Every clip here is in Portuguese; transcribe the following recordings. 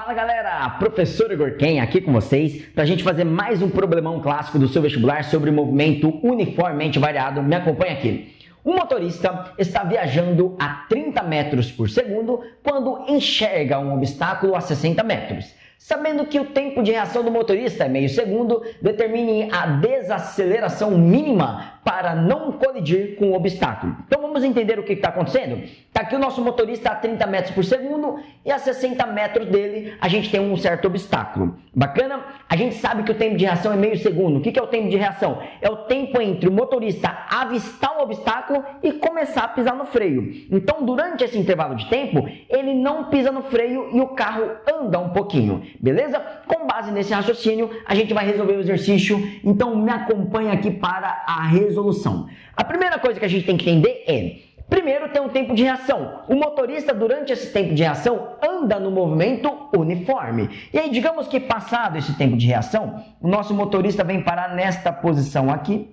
Fala galera, professor Igor Ken aqui com vocês para a gente fazer mais um problemão clássico do seu vestibular sobre movimento uniformemente variado. Me acompanha aqui. Um motorista está viajando a 30 metros por segundo quando enxerga um obstáculo a 60 metros. Sabendo que o tempo de reação do motorista é meio segundo, determine a desaceleração mínima para não colidir com o obstáculo. Então vamos entender o que está acontecendo? Está aqui o nosso motorista a 30 metros por segundo e a 60 metros dele a gente tem um certo obstáculo. Bacana? A gente sabe que o tempo de reação é meio segundo. O que é o tempo de reação? É o tempo entre o motorista avistar o obstáculo e começar a pisar no freio. Então durante esse intervalo de tempo, ele não pisa no freio e o carro anda um pouquinho. Beleza? Com base nesse raciocínio, a gente vai resolver o exercício. Então me acompanha aqui para a resolução. A primeira coisa que a gente tem que entender é: primeiro, tem um tempo de reação. O motorista, durante esse tempo de reação, anda no movimento uniforme. E aí, digamos que passado esse tempo de reação, o nosso motorista vem parar nesta posição aqui.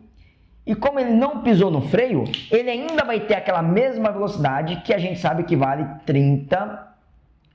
E como ele não pisou no freio, ele ainda vai ter aquela mesma velocidade que a gente sabe que vale 30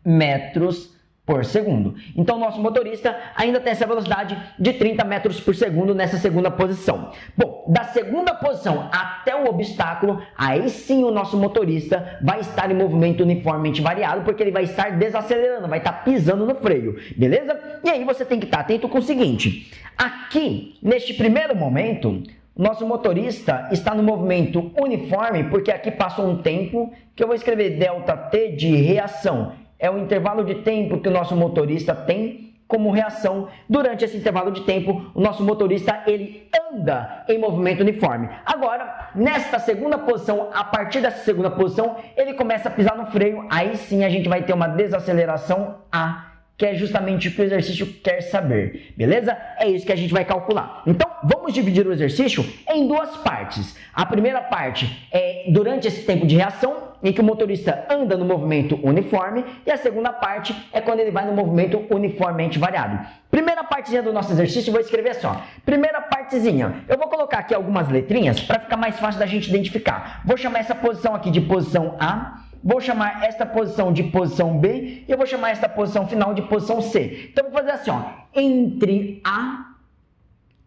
metros por segundo. Então, o nosso motorista ainda tem essa velocidade de 30 metros por segundo nessa segunda posição. Bom, da segunda posição até o obstáculo, aí sim o nosso motorista vai estar em movimento uniformemente variado, porque ele vai estar desacelerando, vai estar pisando no freio, beleza? E aí você tem que estar atento com o seguinte: aqui, neste primeiro momento, nosso motorista está no movimento uniforme, porque aqui passou um tempo que eu vou escrever ΔT de reação. É o intervalo de tempo que o nosso motorista tem como reação. Durante esse intervalo de tempo, o nosso motorista ele anda em movimento uniforme. Agora, nesta segunda posição, a partir dessa segunda posição, ele começa a pisar no freio. Aí sim a gente vai ter uma desaceleração A, que é justamente o que o exercício quer saber, beleza? É isso que a gente vai calcular. Então, vamos dividir o exercício em duas partes. A primeira parte é durante esse tempo de reação, em que o motorista anda no movimento uniforme, e a segunda parte é quando ele vai no movimento uniformemente variado. Primeira partezinha do nosso exercício, eu vou escrever assim, ó. Primeira partezinha, eu vou colocar aqui algumas letrinhas para ficar mais fácil da gente identificar. Vou chamar essa posição aqui de posição A, vou chamar esta posição de posição B e eu vou chamar esta posição final de posição C. Então, vou fazer assim, ó, entre A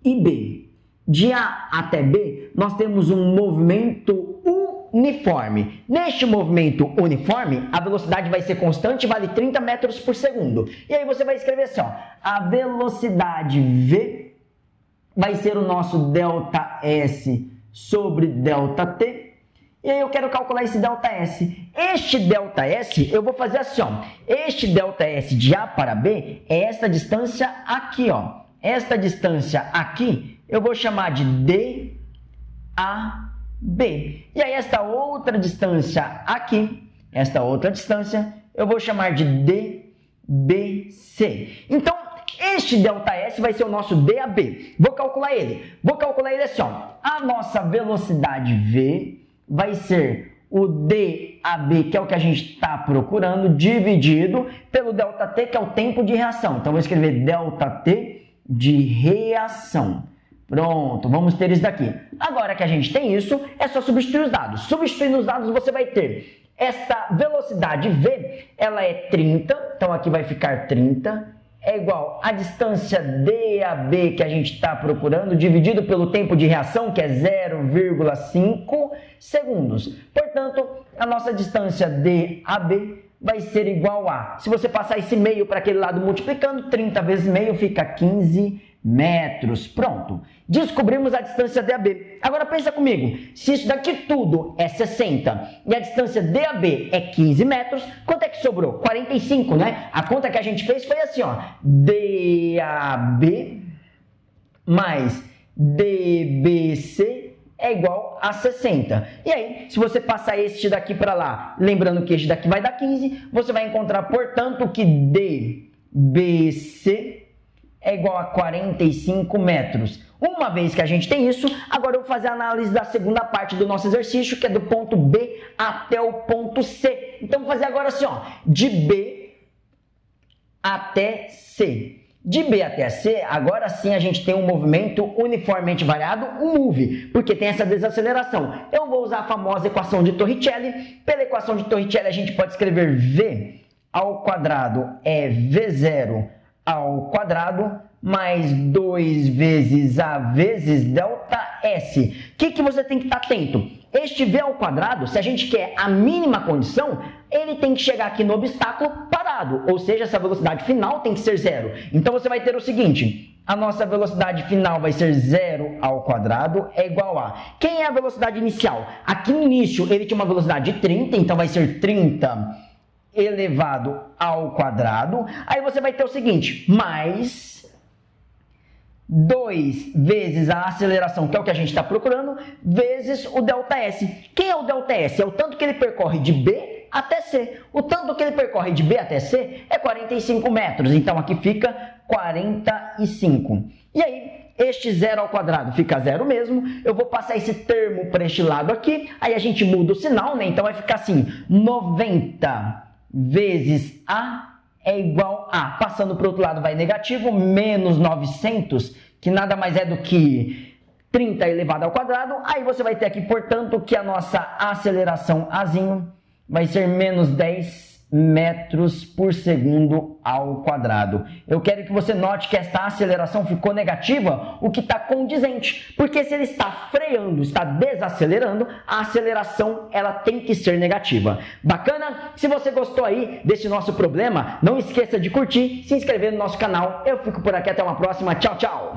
e B. De A até B, nós temos um movimento uniforme. Neste movimento uniforme, a velocidade vai ser constante, vale 30 metros por segundo. E aí você vai escrever assim, ó, a velocidade V vai ser o nosso ΔS sobre ΔT. E aí eu quero calcular esse ΔS. Este ΔS, eu vou fazer assim, ó. Este ΔS de A para B é esta distância aqui, ó. Esta distância aqui, eu vou chamar de DAB. E aí esta outra distância aqui, esta outra distância, eu vou chamar de DBC. Então, este ΔS vai ser o nosso DAB. Vou calcular ele. Vou calcular ele assim, ó. A nossa velocidade V vai ser o DAB, que é o que a gente está procurando, dividido pelo ΔT, que é o tempo de reação. Então, vou escrever ΔT de reação. Pronto, vamos ter isso daqui. Agora que a gente tem isso, é só substituir os dados. Substituindo os dados, você vai ter esta velocidade V, ela é 30, então aqui vai ficar 30, é igual a distância DAB que a gente está procurando, dividido pelo tempo de reação, que é 0,5 segundos. Portanto, a nossa distância DAB vai ser igual a, se você passar esse meio para aquele lado multiplicando, 30 vezes meio fica 15 metros. Pronto. Descobrimos a distância DAB. Agora pensa comigo, se isso daqui tudo é 60 e a distância DAB é 15 metros, quanto é que sobrou? 45, né? A conta que a gente fez foi assim, ó. DAB mais DBC é igual a 60. E aí, se você passar este daqui para lá, lembrando que este daqui vai dar 15, você vai encontrar, portanto, que DBC é igual a 45 metros. Uma vez que a gente tem isso, agora eu vou fazer a análise da segunda parte do nosso exercício, que é do ponto B até o ponto C. Então, vou fazer agora assim, ó, de B até C. De B até C, agora sim a gente tem um movimento uniformemente variado, um move, porque tem essa desaceleração. Eu vou usar a famosa equação de Torricelli. Pela equação de Torricelli, a gente pode escrever V ao quadrado é V0 ao quadrado mais 2 vezes A vezes ΔS. O que você tem que estar atento? Este V ao quadrado, se a gente quer a mínima condição, ele tem que chegar aqui no obstáculo parado, ou seja, essa velocidade final tem que ser zero. Então você vai ter o seguinte, a nossa velocidade final vai ser 0 ao quadrado é igual a... Quem é a velocidade inicial? Aqui no início ele tinha uma velocidade de 30, então vai ser 30 elevado ao quadrado. Aí você vai ter o seguinte, mais 2 vezes a aceleração, que é o que a gente está procurando, vezes o ΔS. Quem é o ΔS? É o tanto que ele percorre de B até C. O tanto que ele percorre de B até C é 45 metros. Então, aqui fica 45. E aí, este 0 ao quadrado fica 0 mesmo. Eu vou passar esse termo para este lado aqui. Aí a gente muda o sinal, né? Então, vai ficar assim, 90 vezes A é igual a, passando para o outro lado vai negativo, menos 900, que nada mais é do que 30 elevado ao quadrado. Aí você vai ter aqui, portanto, que a nossa aceleração Azinho vai ser menos 10 metros por segundo ao quadrado. Eu quero que você note que esta aceleração ficou negativa, o que está condizente, porque se ele está freando, está desacelerando, a aceleração ela tem que ser negativa. Bacana? Se você gostou aí desse nosso problema, não esqueça de curtir, se inscrever no nosso canal. Eu fico por aqui, até uma próxima. Tchau, tchau!